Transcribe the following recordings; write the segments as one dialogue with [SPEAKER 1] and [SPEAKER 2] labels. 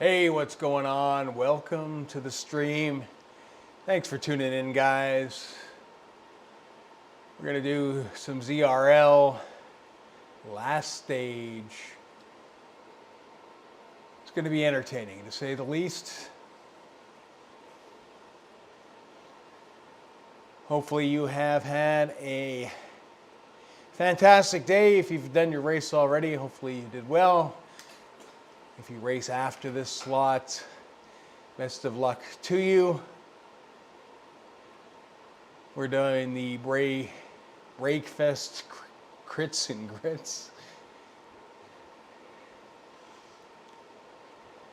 [SPEAKER 1] Hey, what's going on? Welcome to the stream. Thanks for tuning in, guys. We're going to do some ZRL, last stage. It's going to be entertaining, to say the least. Hopefully you have had a fantastic day. If you've done your race already, hopefully you did well. If you race after this slot, best of luck to you. We're doing the BRAE-kfast crits and grits.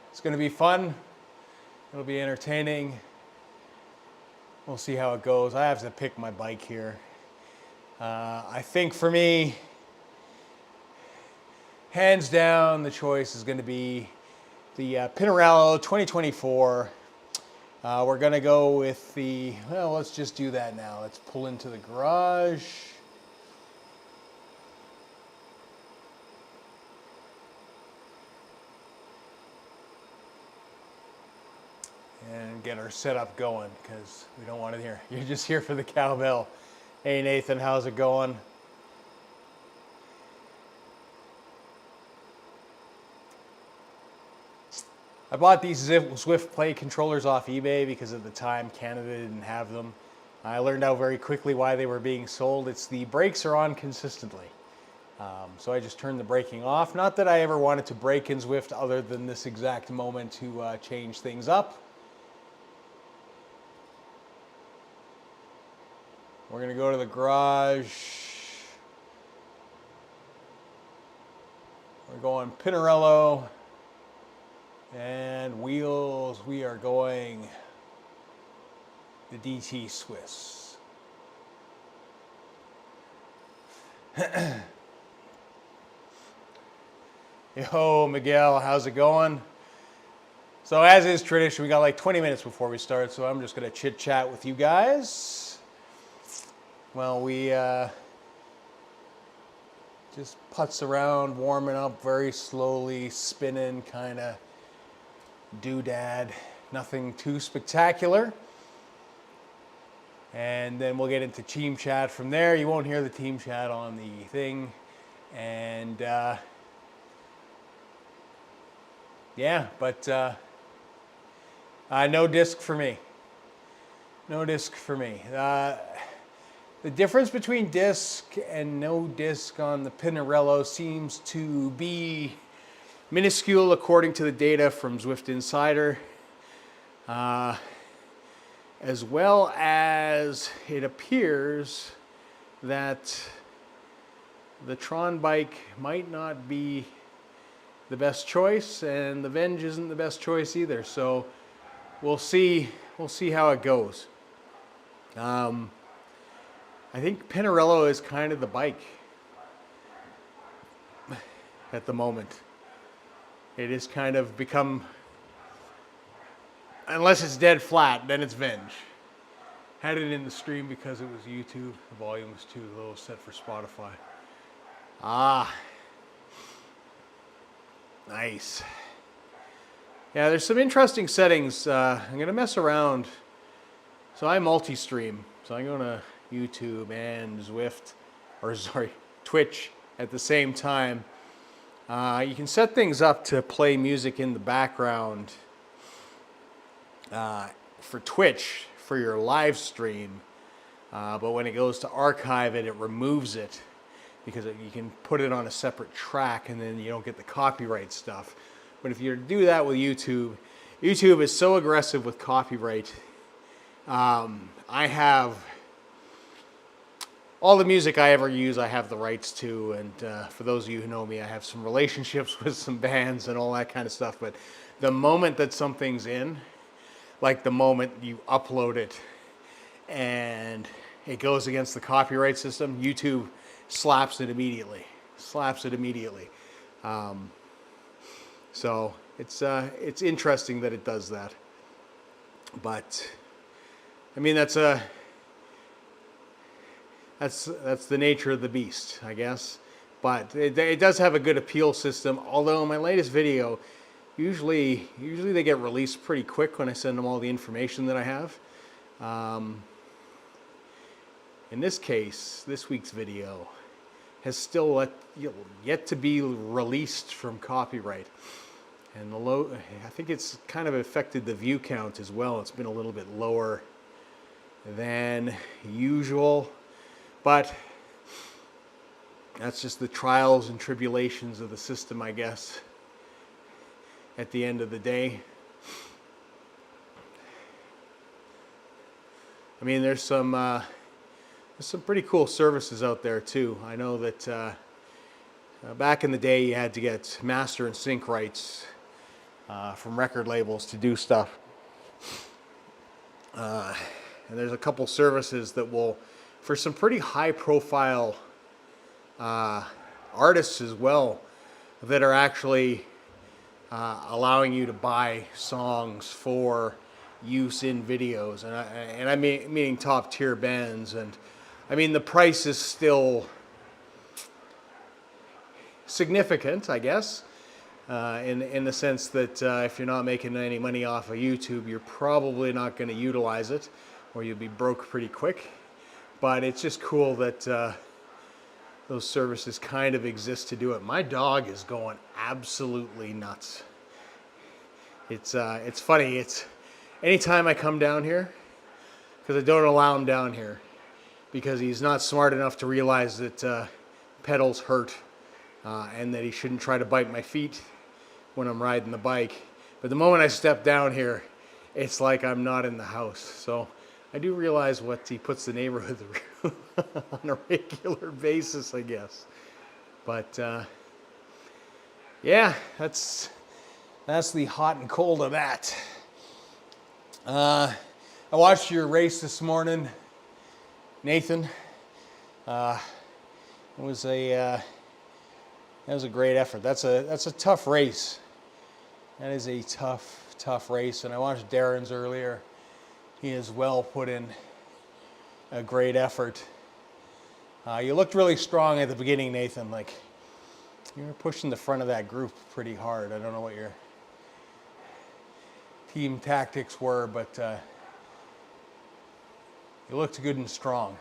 [SPEAKER 1] It's going to be fun. It'll be entertaining. We'll see how it goes. I have to pick my bike here. I think for me, hands down, the choice is going to be the Pinarello 2024. We're going to go with the, well, let's just do that now. Let's pull into the garage. And get our setup going, because we don't want to hear. You're just here for the cowbell. Hey Nathan, how's it going? I bought these Zwift Play controllers off eBay because at the time Canada didn't have them. I learned out very quickly why they were being sold. It's the brakes are on consistently. So I just turned the braking off. Not that I ever wanted to brake in Zwift other than this exact moment to change things up. We're going to go to the garage. We're going Pinarello. And wheels, we are going the DT Swiss. Yo, Miguel, how's it going? So as is tradition, we got like 20 minutes before we start, so I'm just going to chit chat with you guys. Well, we just putz around, warming up very slowly, spinning, kind of doodad, nothing too spectacular. And then we'll get into team chat from there. You won't hear the team chat on the thing. And yeah, but no disc for me. No disc for me. The difference between disc and no disc on the Pinarello seems to be minuscule according to the data from Zwift Insider, as well as it appears that the Tron bike might not be the best choice, and the Venge isn't the best choice either. So we'll see how it goes. I think Pinarello is kind of the bike at the moment. It has kind of become, unless it's dead flat, then it's Venge. Had it in the stream because it was YouTube. The volume was too low, set for Spotify. Ah, nice. Yeah, there's some interesting settings. I'm going to mess around. So I multi-stream. So I'm going to YouTube and Zwift, or sorry, Twitch at the same time. You can set things up to play music in the background for Twitch for your live stream, but when it goes to archive it, it removes it because you can put it on a separate track and then you don't get the copyright stuff. But if you do that with YouTube, YouTube is so aggressive with copyright. I have all the music I ever use, I have the rights to, and for those of you who know me, I have some relationships with some bands and all that kind of stuff, but the moment that something's in, like the moment you upload it and it goes against the copyright system, YouTube slaps it immediately. So it's interesting that it does that. But I mean, that's the nature of the beast, I guess. But it does have a good appeal system. Although in my latest video, usually they get released pretty quick when I send them all the information that I have. In this case, this week's video has still yet to be released from copyright. And I think it's kind of affected the view count as well. It's been a little bit lower than usual, but that's just the trials and tribulations of the system, I guess, at the end of the day. I mean, there's some pretty cool services out there too. I know that back in the day you had to get master and sync rights from record labels to do stuff. And there's a couple services that will, for some pretty high profile artists as well, that are actually allowing you to buy songs for use in videos. And I mean, meaning top tier bands. And I mean, the price is still significant, I guess. In the sense that if you're not making any money off of YouTube, you're probably not going to utilize it, or you'll be broke pretty quick. But it's just cool that those services kind of exist to do it. My dog is going absolutely nuts. It's funny. It's anytime I come down here, because I don't allow him down here, because he's not smart enough to realize that pedals hurt and that he shouldn't try to bite my feet when I'm riding the bike. But the moment I step down here, it's like I'm not in the house. So I do realize what he puts the neighborhood through on a regular basis, I guess. But yeah, that's the hot and cold of that. I watched your race this morning, Nathan. It was that was a great effort. That's a tough race. That is a tough race. And I watched Darren's earlier. He has well put in a great effort. You looked really strong at the beginning, Nathan. Like, you were pushing the front of that group pretty hard. I don't know what your team tactics were, but you looked good and strong.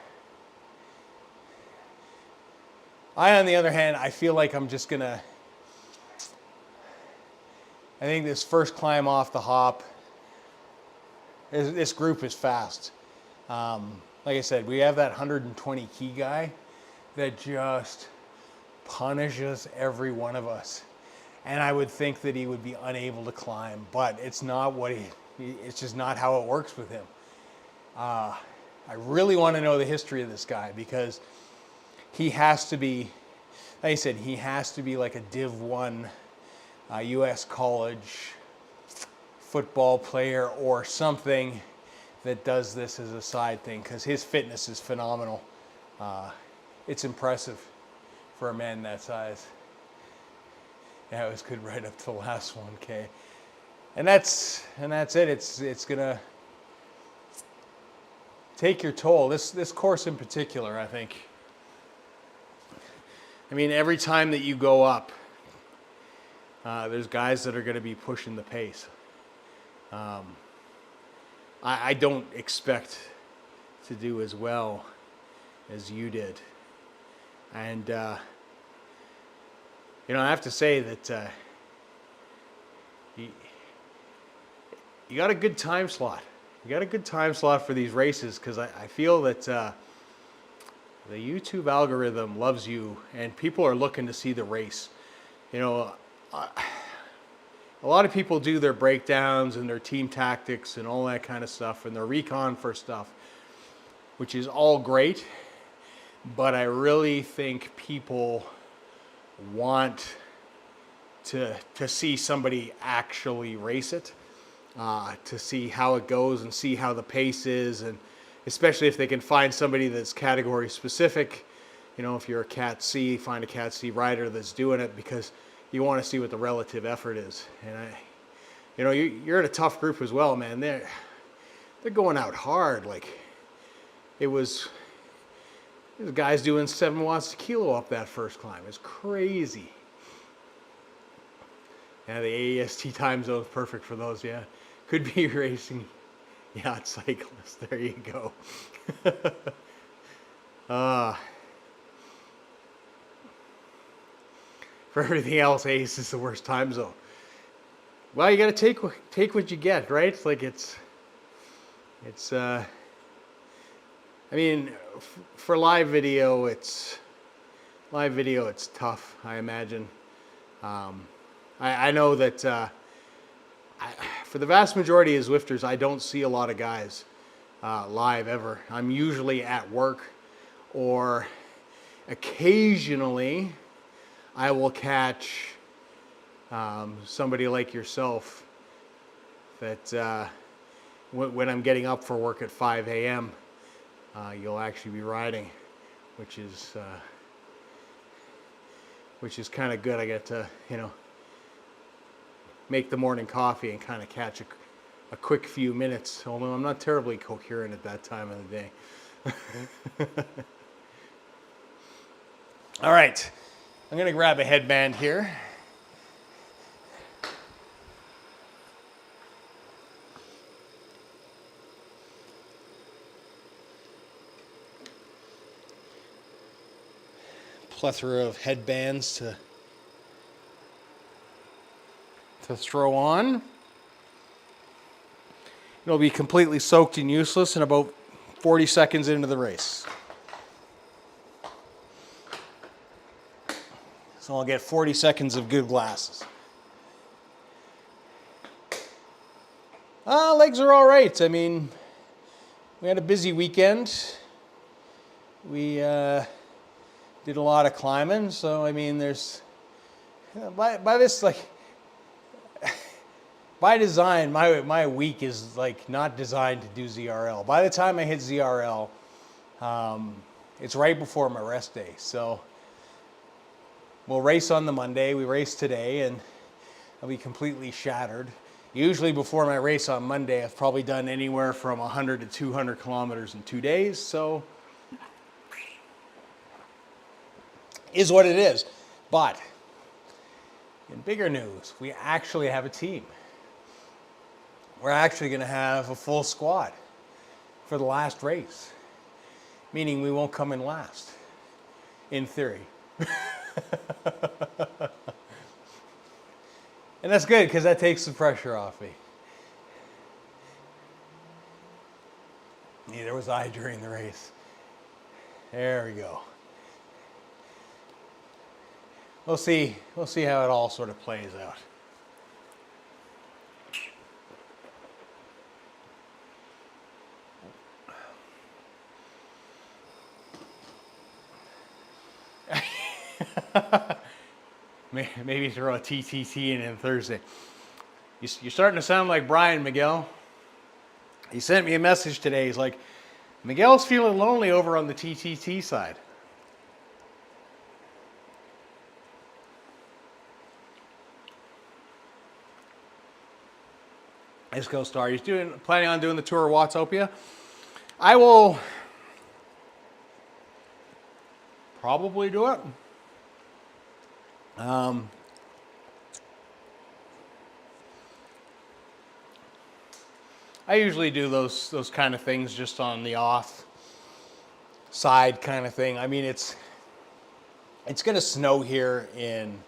[SPEAKER 1] On the other hand, I feel like I'm just gonna, I think this first climb off the hop, this group is fast. Like I said, we have that 120 key guy that just punishes every one of us. And I would think that he would be unable to climb, but it's not what it's just not how it works with him. I really want to know the history of this guy, because he has to be, like I said, he has to be like a Div 1 U.S. college football player or something that does this as a side thing, because his fitness is phenomenal. It's impressive for a man that size. Yeah, it was good right up to the last 1K. And that's it. It's gonna take your toll. This course in particular, I think. I mean, every time that you go up, there's guys that are going to be pushing the pace. I don't expect to do as well as you did. And, you know, I have to say that you got a good time slot. You got a good time slot for these races, because I feel that the YouTube algorithm loves you, and people are looking to see the race. You know, a lot of people do their breakdowns and their team tactics and all that kind of stuff, and their recon for stuff, which is all great. But I really think people want to see somebody actually race it, to see how it goes and see how the pace is, and especially if they can find somebody that's category specific. You know, if you're a Cat C, find a Cat C rider that's doing it, because you want to see what the relative effort is. And you know, you're in a tough group as well, man. They're going out hard. Like, there's guys doing 7 watts a kilo up that first climb. It's crazy. Yeah, the AEST time zone is perfect for those. Yeah, could be racing yacht cyclists. There you go. For everything else, ACE is the worst time zone. Well, you got to take what you get, right? It's like it's. I mean, for live video, it's tough. I imagine. I know that for the vast majority of Zwifters, I don't see a lot of guys live ever. I'm usually at work, or occasionally I will catch somebody like yourself that when I'm getting up for work at 5 a.m., you'll actually be riding, which is kind of good. I get to, make the morning coffee and kind of catch a quick few minutes, although I'm not terribly coherent at that time of the day. All right, I'm going to grab a headband here. Plethora of headbands to throw on. It'll be completely soaked and useless in about 40 seconds into the race. So I'll get 40 seconds of good glasses. Legs are all right. I mean, we had a busy weekend. We did a lot of climbing, so I mean, there's by this, like, by design, my week is like not designed to do ZRL. By the time I hit ZRL, it's right before my rest day. So we'll race on the Monday. We race today, and I'll be completely shattered. Usually before my race on Monday, I've probably done anywhere from 100 to 200 kilometers in 2 days. So is what it is. But in bigger news, we actually have a team. We're actually going to have a full squad for the last race, meaning we won't come in last, in theory. And that's good, because that takes the pressure off me. Neither was I during the race. There we go. We'll see how it all sort of plays out. Maybe throw a TTT in Thursday. You're starting to sound like Brian, Miguel. He sent me a message today. He's like, Miguel's feeling lonely over on the TTT side. Let's go, Star. He's planning on doing the tour of Watopia. I will probably do it. I usually do those kind of things just on the off side kind of thing. I mean, it's going to snow here in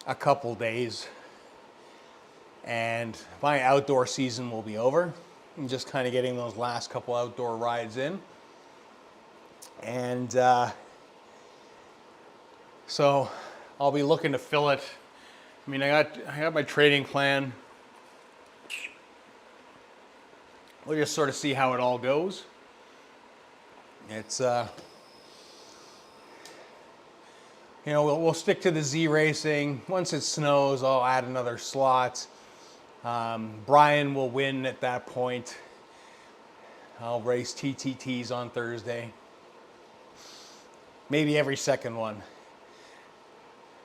[SPEAKER 1] a couple days, and my outdoor season will be over. I'm just kind of getting those last couple outdoor rides in. And so I'll be looking to fill it. I mean, I got my training plan. We'll just sort of see how it all goes. It's we'll stick to the Z racing. Once it snows, I'll add another slot. Brian will win at that point. I'll race TTTs on Thursday. Maybe every second one.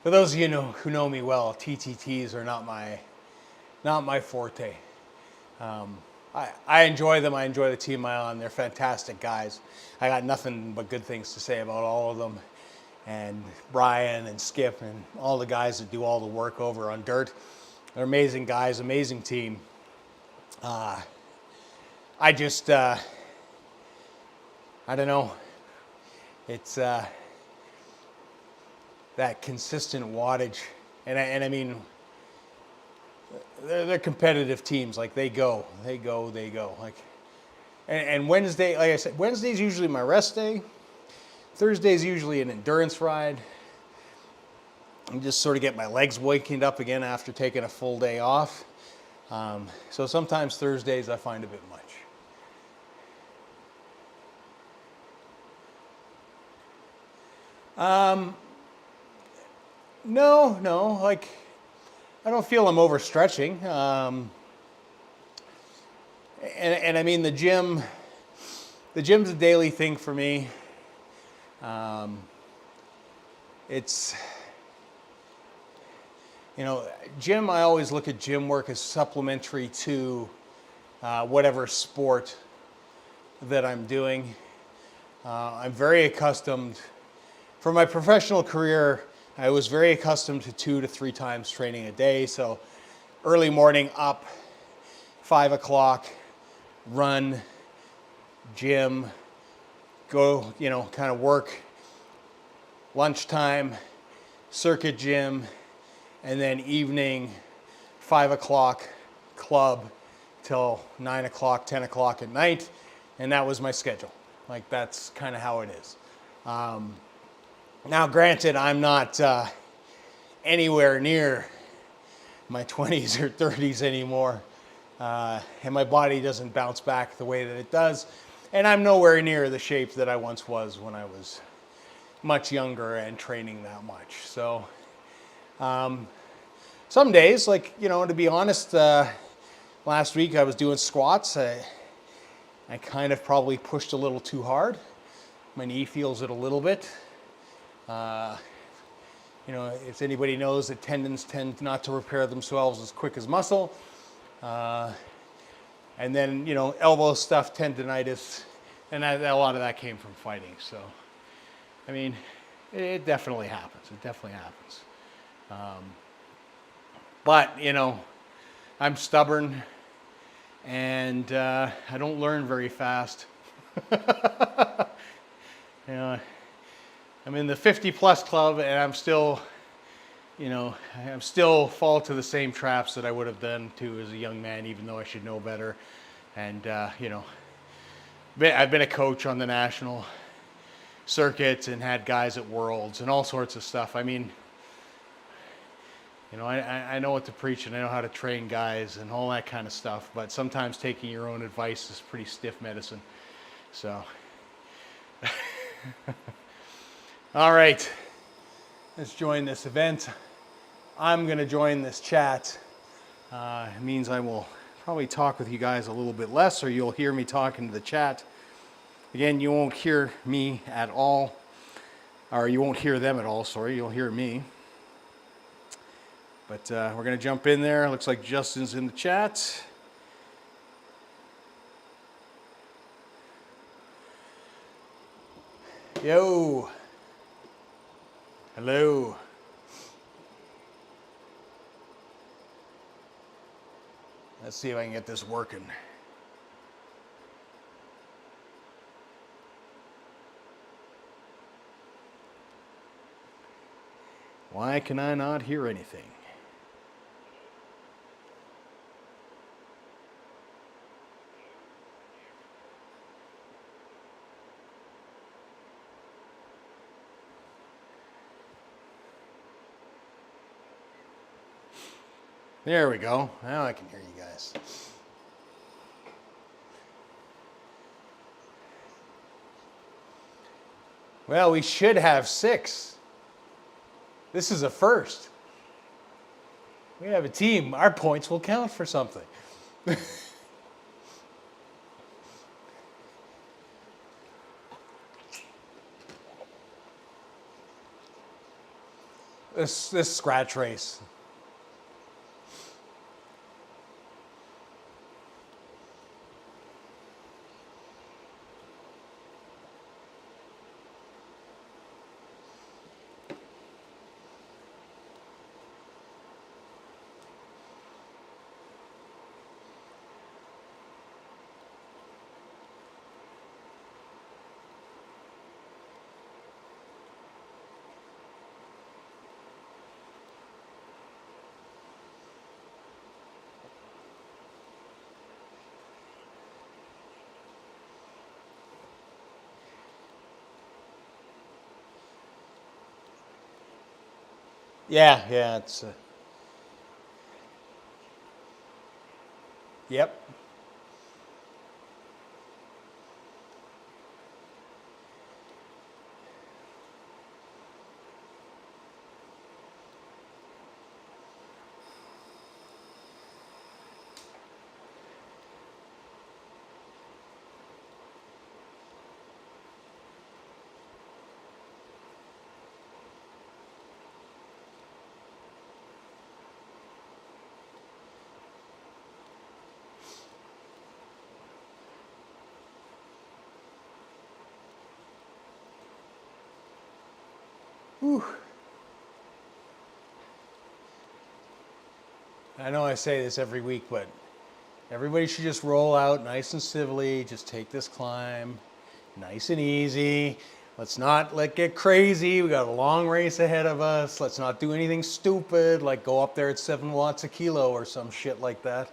[SPEAKER 1] For those of you who know me well, TTTs are not my forte. I enjoy them. I enjoy the team I'm on. They're fantastic guys. I got nothing but good things to say about all of them. and Brian and Skip and all the guys that do all the work over on dirt. They're amazing guys, amazing team. I just, I don't know. It's that consistent wattage, and I mean, they're competitive teams. Like they go. Like, and Wednesday, like I said, Wednesday's usually my rest day. Thursday's usually an endurance ride. I'm just sort of get my legs wakened up again after taking a full day off. So sometimes Thursdays I find a bit much. No, like I don't feel I'm overstretching. And I mean the gym's a daily thing for me. It's, you know, gym, I always look at gym work as supplementary to whatever sport that I'm doing. I'm very accustomed, for my professional career, I was very accustomed to 2 to 3 times training a day. So early morning up, 5 o'clock, run, gym, go, you know, kind of work, lunchtime, circuit gym, and then evening, 5 o'clock, club, till 9 o'clock, 10 o'clock at night. And that was my schedule. Like that's kind of how it is. Now, granted, I'm not anywhere near my 20s or 30s anymore, and my body doesn't bounce back the way that it does, and I'm nowhere near the shape that I once was when I was much younger and training that much. So, some days, like, you know, to be honest, last week I was doing squats. I kind of probably pushed a little too hard. My knee feels it a little bit. You know, if anybody knows that tendons tend not to repair themselves as quick as muscle. And then, you know, elbow stuff, tendonitis, and a lot of that came from fighting. So, I mean, it definitely happens. It definitely happens. But, you know, I'm stubborn and I don't learn very fast. You know, I'm in the 50 plus club and I'm still, you know, I'm still fall to the same traps that I would have done too as a young man, even though I should know better. And, you know, I've been a coach on the national circuit and had guys at Worlds and all sorts of stuff. I mean, you know, I know what to preach and I know how to train guys and all that kind of stuff, but sometimes taking your own advice is pretty stiff medicine. So, all right, let's join this event. I'm going to join this chat. It means I will probably talk with you guys a little bit less, or you'll hear me talking to the chat. Again, you won't hear me at all, or you won't hear them at all, sorry, you'll hear me. But we're going to jump in there. Looks like Justin's in the chat. Yo. Hello. Let's see if I can get this working. Why can I not hear anything? There we go. Now I can hear you guys. Well, we should have 6. This is a first. We have a team. Our points will count for something. This scratch race. Yeah, it's yep. Whew. I know I say this every week, but everybody should just roll out nice and civilly. Just take this climb, nice and easy. Let's not get crazy. We got a long race ahead of us. Let's not do anything stupid, like go up there at 7 watts a kilo or some shit like that.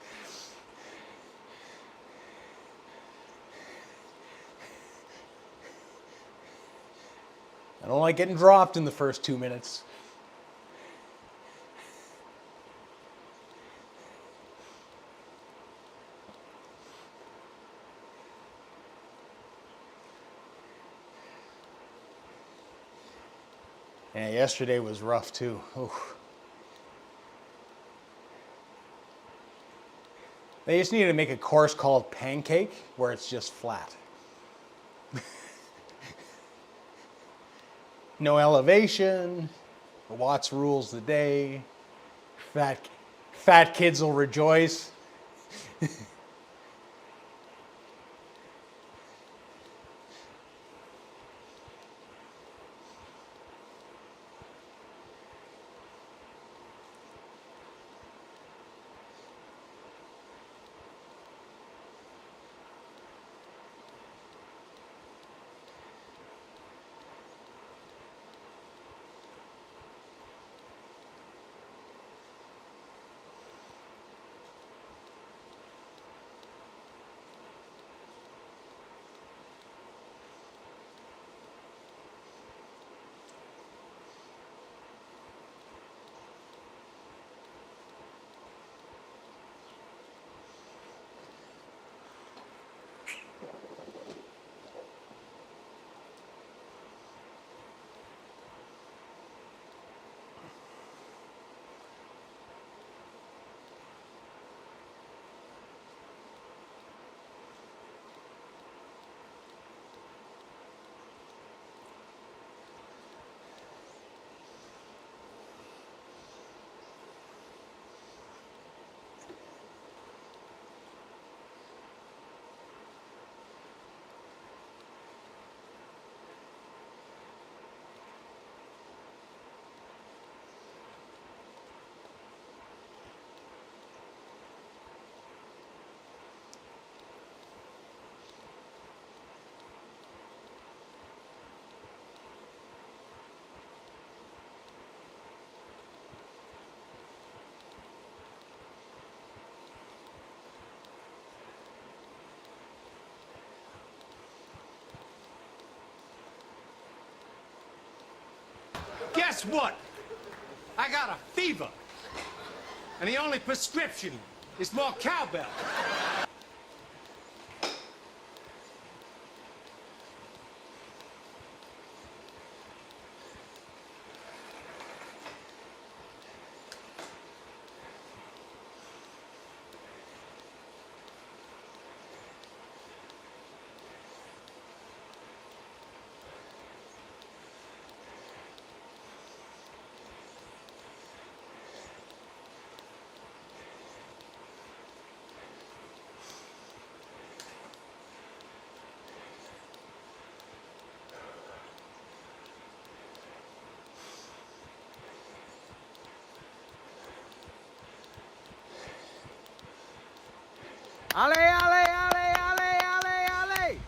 [SPEAKER 1] I don't like getting dropped in the first 2 minutes. Yeah, yesterday was rough too. Oof. They just needed to make a course called Pancake, where it's just flat. No elevation. Watts rules the day. Fat kids will rejoice.
[SPEAKER 2] Guess what? I got a fever. And the only prescription is more cowbell.
[SPEAKER 3] Ale, ale, ale, ale, ale, ale!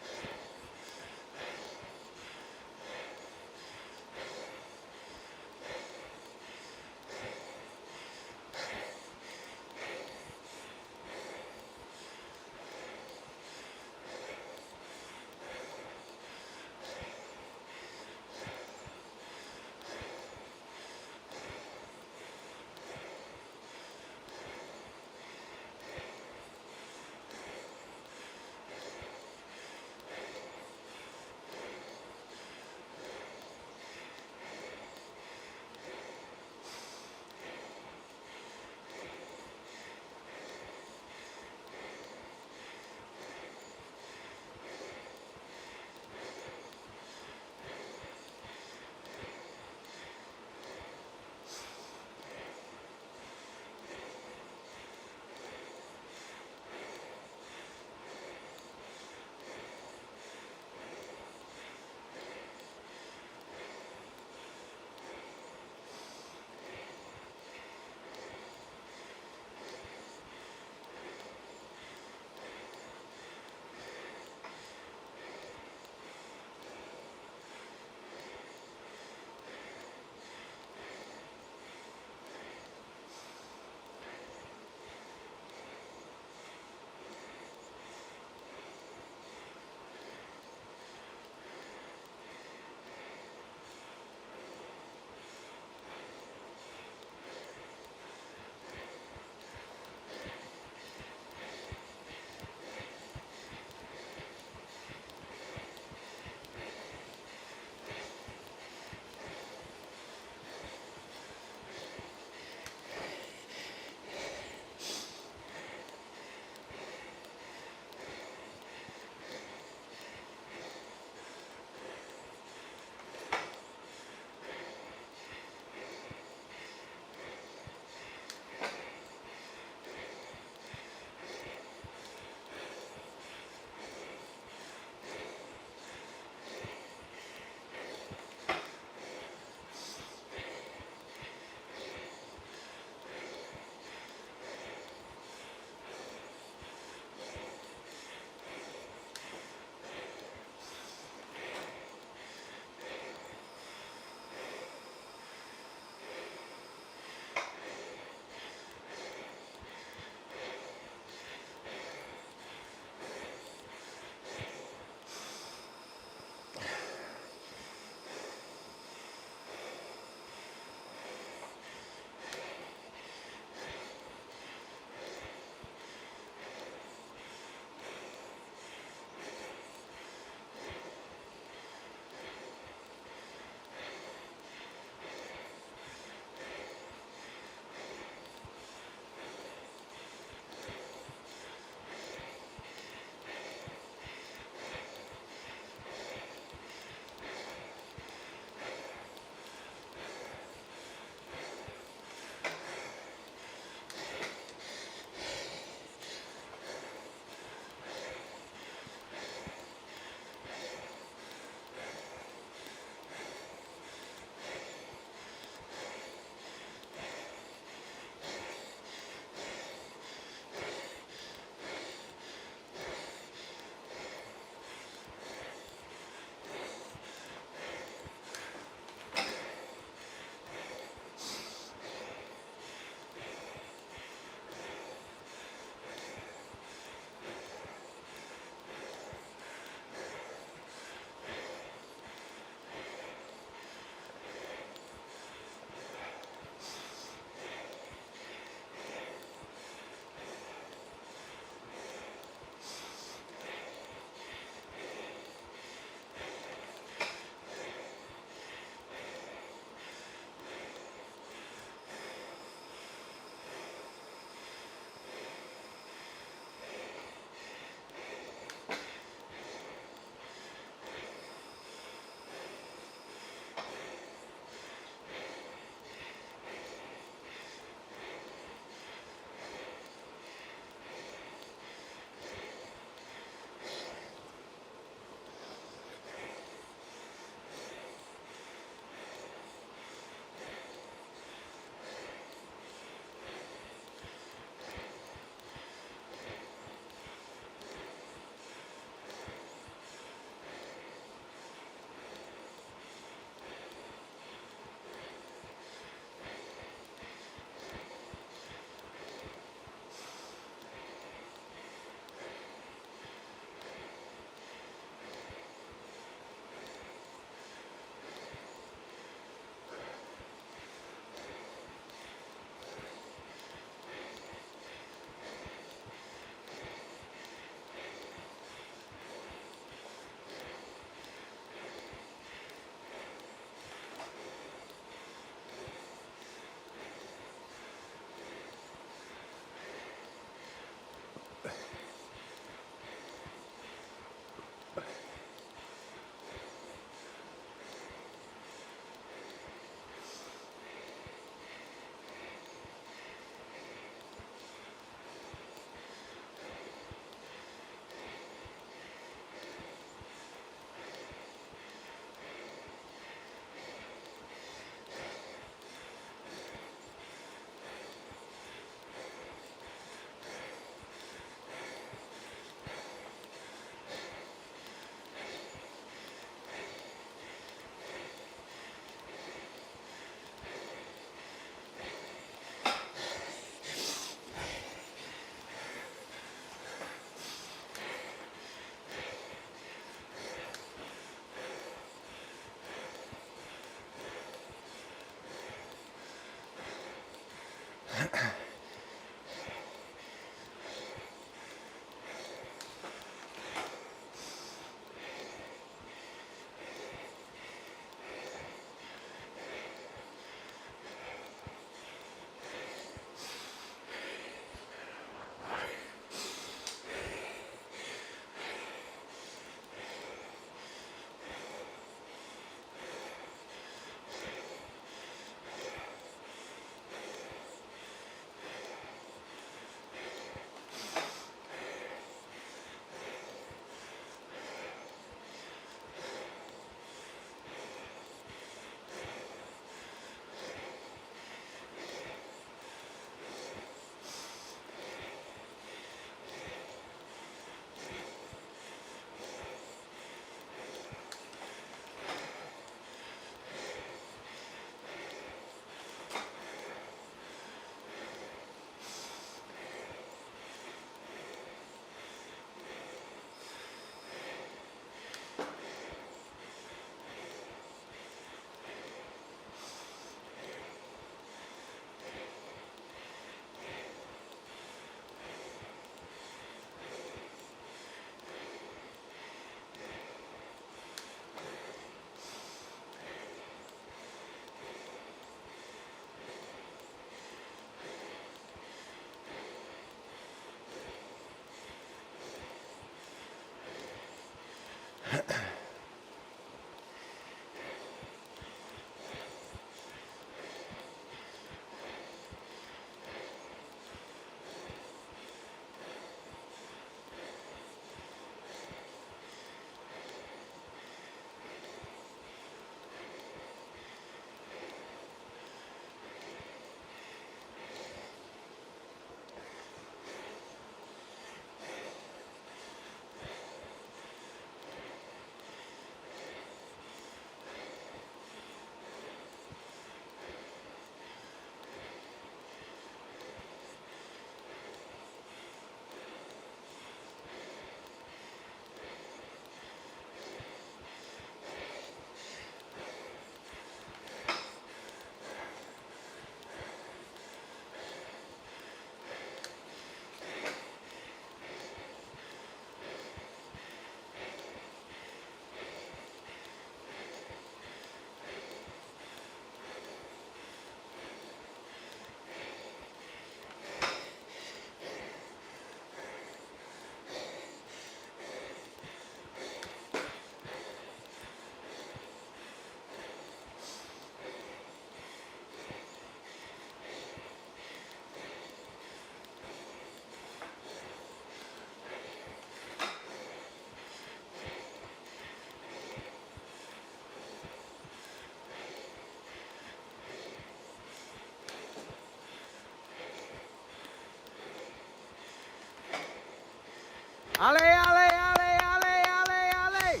[SPEAKER 3] Ale, ale, ale, ale, ale, ale.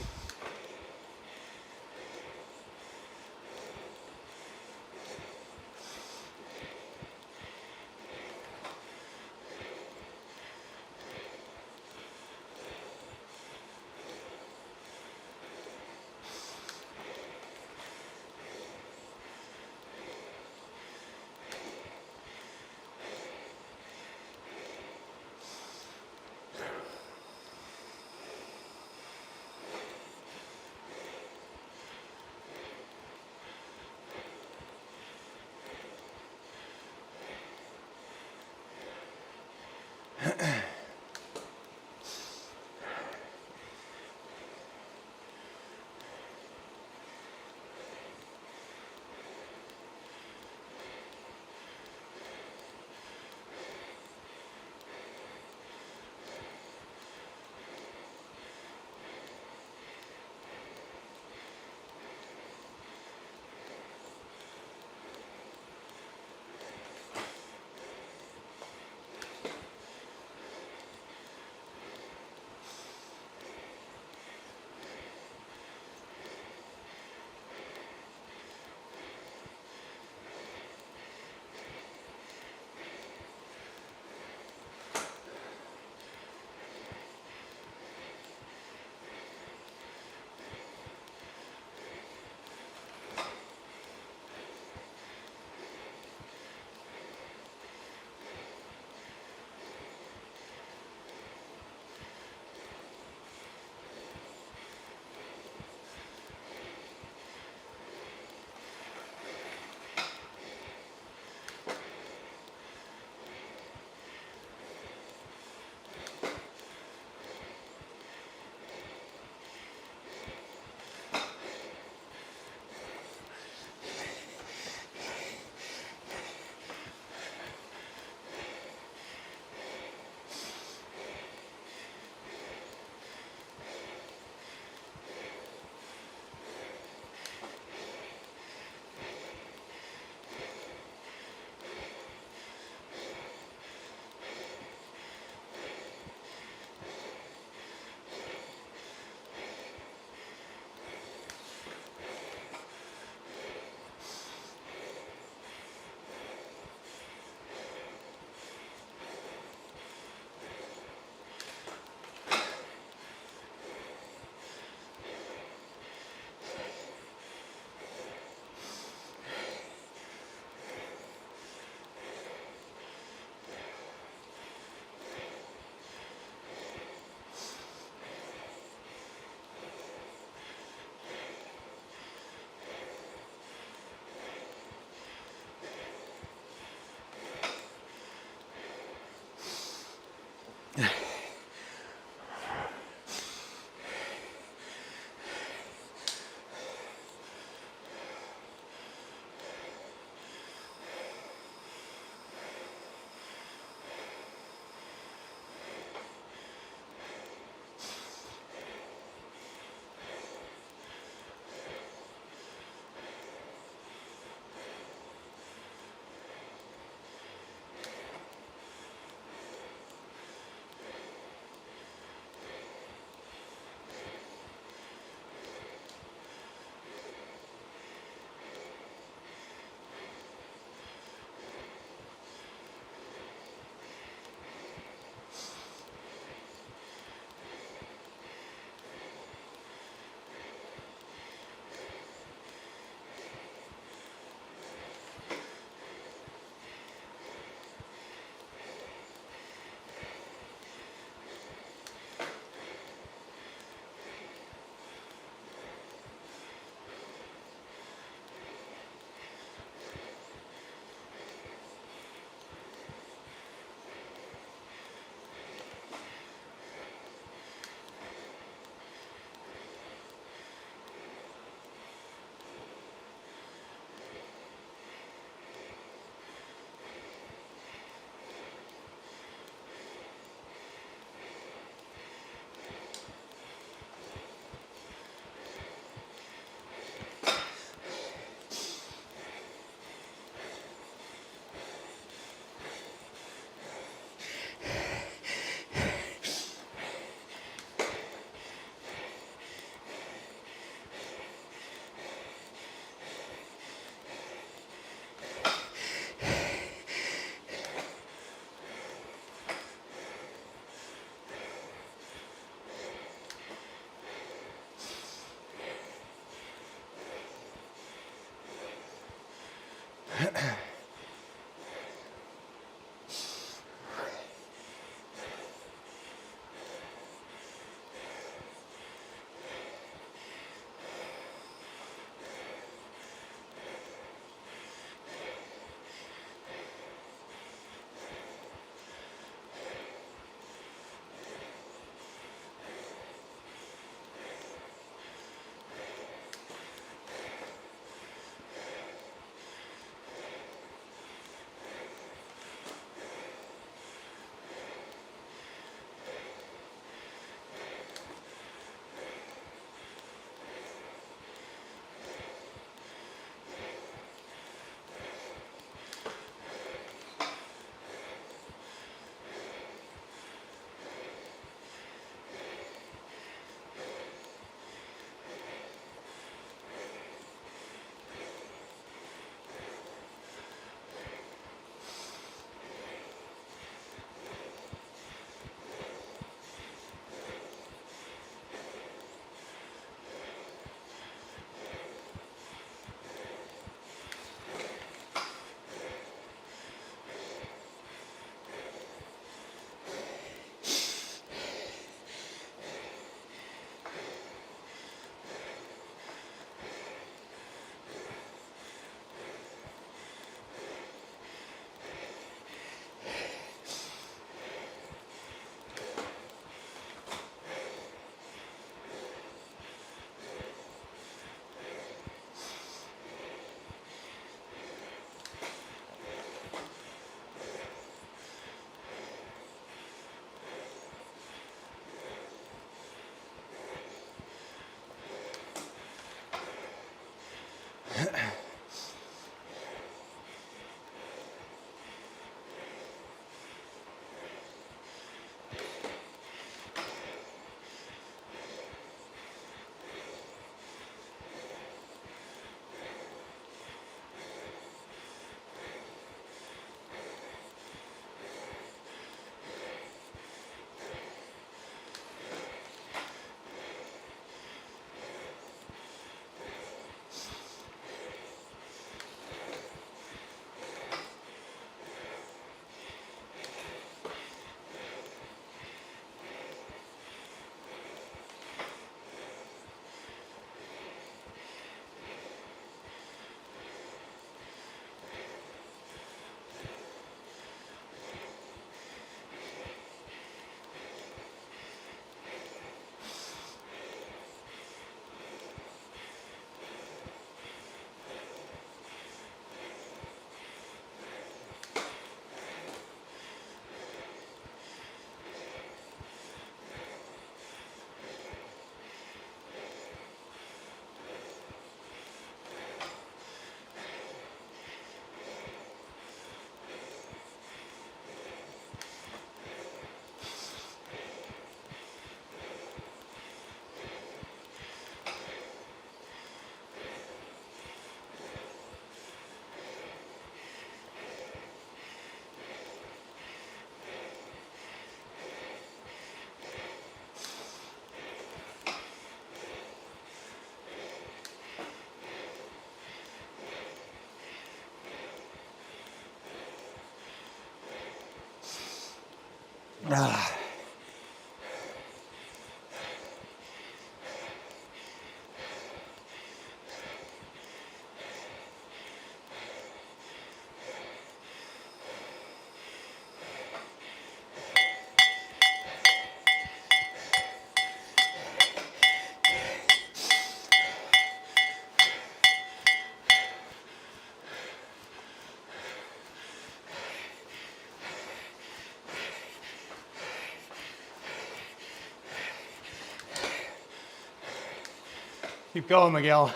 [SPEAKER 1] Keep going, Miguel.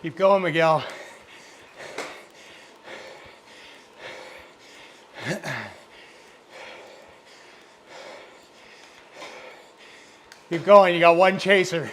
[SPEAKER 1] Keep going, Miguel. Keep going, you got one chaser.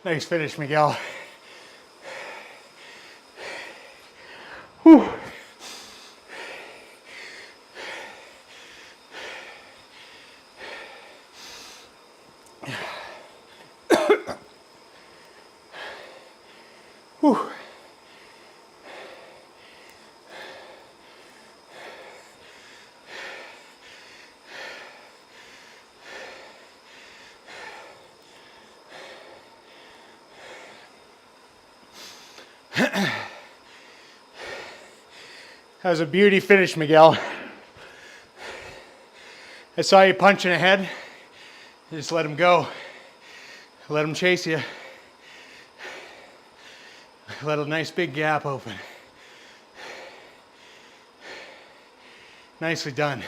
[SPEAKER 1] Nice finish, Miguel. Whew. Whew. That was a beauty finish, Miguel. I saw you punching ahead. Just let him go. Let him chase you. Let a nice big gap open. Nicely done.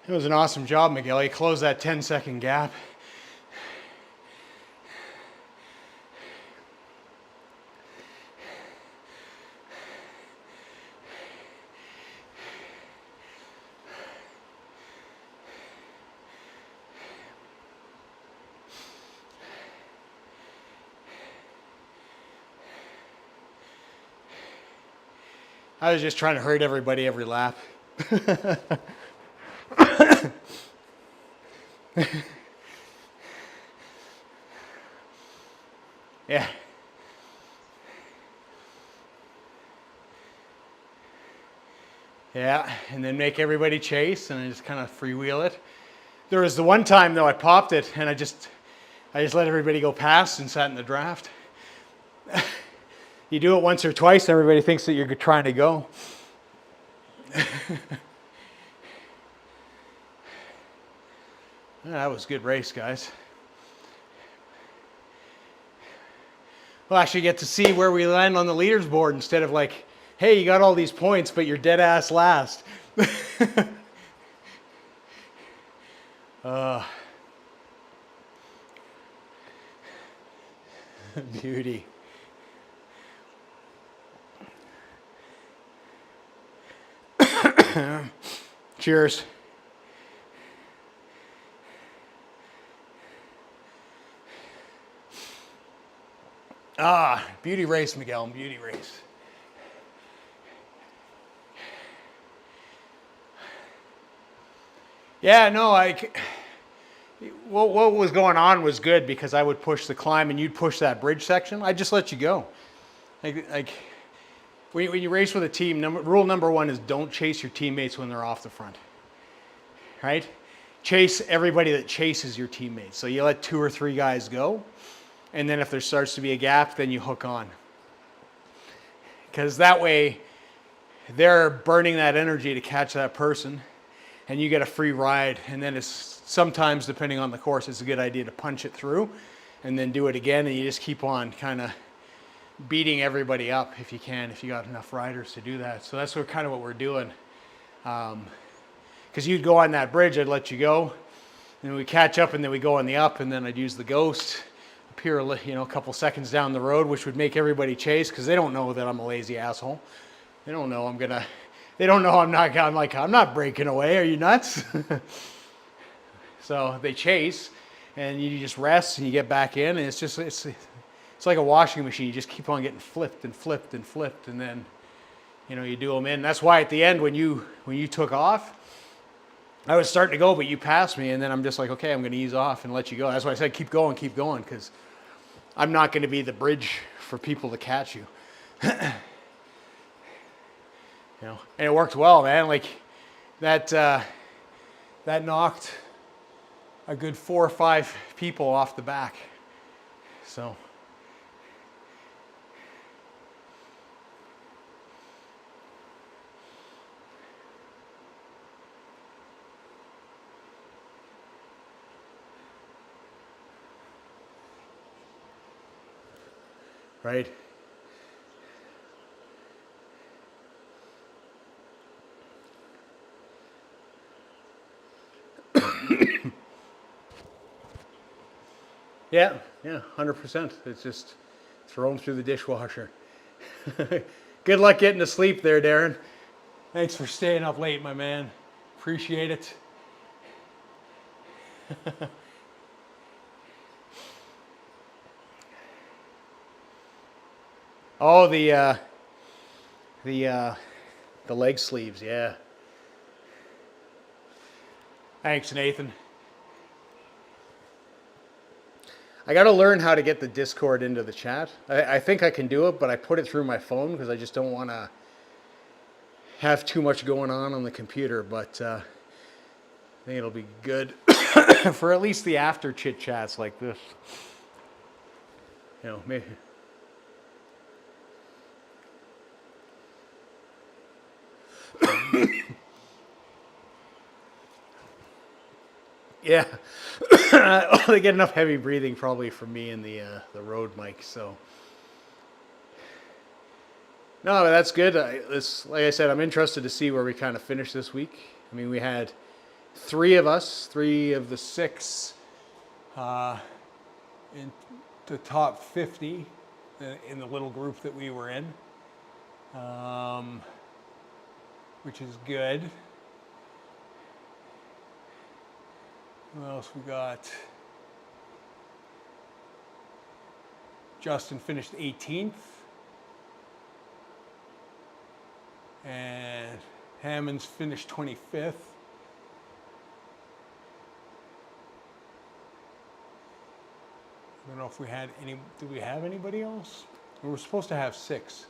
[SPEAKER 1] It was an awesome job, Miguel. You closed that 10-second gap. I was just trying to hurt everybody every lap. Yeah. Yeah, and then make everybody chase, and I just kind of freewheel it. There was the one time though I popped it, and I just let everybody go past and sat in the draft. You do it once or twice, everybody thinks that you're trying to go. That was a good race, guys. We'll actually get to see where we land on the leaderboard instead of like, hey, you got all these points, but you're dead ass last. Beauty. Cheers. Ah, beauty race, Miguel, beauty race. Yeah, no, what was going on was good because I would push the climb and you'd push that bridge section. I just let you go. Like when you race with a team, rule number one is don't chase your teammates when they're off the front, right? Chase everybody that chases your teammates. So you let 2 or 3 guys go, and then if there starts to be a gap, then you hook on. Because that way, they're burning that energy to catch that person, and you get a free ride. And then it's sometimes, depending on the course, it's a good idea to punch it through, and then do it again, and you just keep on kind of beating everybody up if you can, if you got enough riders to do that. So that's kind of what we're doing. Because you'd go on that bridge, I'd let you go, and we catch up, and then we go on the up, and then I'd use the ghost, appear a couple seconds down the road, which would make everybody chase, because they don't know that I'm a lazy asshole. They don't know I'm not breaking away. Are you nuts? So they chase, and you just rest, and you get back in, and it's like a washing machine. You just keep on getting flipped and flipped and flipped, and then, you do them in. That's why at the end, when you took off, I was starting to go, but you passed me, and then I'm just like, okay, I'm going to ease off and let you go. That's why I said keep going, because I'm not going to be the bridge for people to catch you. And it worked well, man. Like that knocked a good 4 or 5 people off the back. So. Right? Yeah, 100%. It's just throw them through the dishwasher. Good luck getting to sleep there, Darren. Thanks for staying up late, my man. Appreciate it. Oh, the leg sleeves, yeah. Thanks, Nathan. I got to learn how to get the Discord into the chat. I think I can do it, but I put it through my phone because I just don't want to have too much going on the computer. But I think it'll be good for at least the after chit chats like this. Maybe. Yeah, they get enough heavy breathing probably from me and the Rode mic. So no, that's good. Like I said, I'm interested to see where we kind of finish this week. I mean, we had 3 of the 6 in the top 50 in the little group that we were in, which is good. Who else we got? Justin finished 18th. And Hammonds finished 25th. I don't know if we had any. Did we have anybody else? We were supposed to have 6.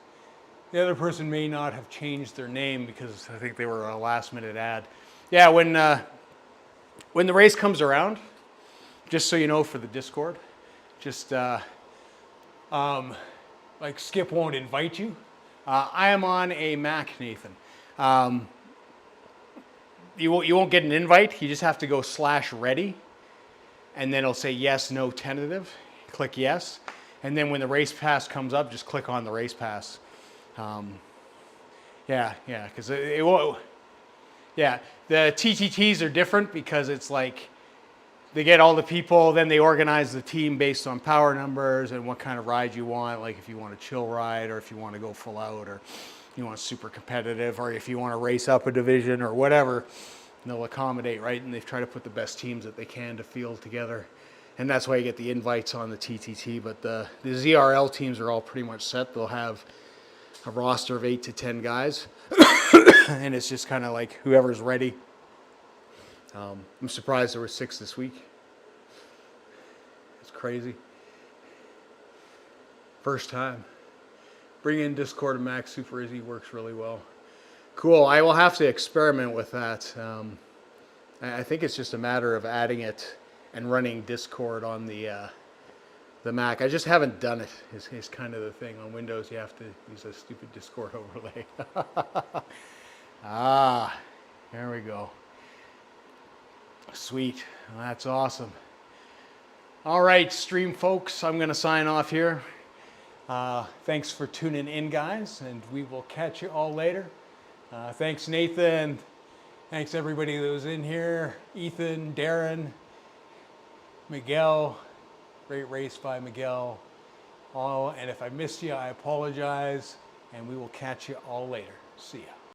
[SPEAKER 1] The other person may not have changed their name because I think they were a last minute ad. Yeah, when the race comes around, just so you know for the Discord, just like Skip won't invite you. I am on a Mac, Nathan. You won't get an invite. You just have to go /ready, and then it'll say yes, no, tentative. Click yes, and then when the race pass comes up, just click on the race pass. Because it won't. Yeah, the TTTs are different because it's like they get all the people, then they organize the team based on power numbers and what kind of ride you want, like if you want a chill ride or if you want to go full out or you want super competitive or if you want to race up a division or whatever, they'll accommodate, right? And they try to put the best teams that they can to field together. And that's why you get the invites on the TTT. But the ZRL teams are all pretty much set. They'll have a roster of 8 to 10 guys. And it's just kind of like whoever's ready. I'm surprised there were 6 this week. It's crazy. First time. Bring in Discord and Max Super Easy works really well. Cool. I will have to experiment with that. I think it's just a matter of adding it and running Discord on the Mac. I just haven't done it. Is kind of the thing. On Windows, you have to use a stupid Discord overlay. There we go. Sweet. Well, that's awesome. All right, stream folks, I'm going to sign off here. Thanks for tuning in, guys, and we will catch you all later. Thanks, Nathan. Thanks, everybody that was in here. Ethan, Darren, Miguel. Great race by Miguel. And if I missed you, I apologize, and we will catch you all later. See ya.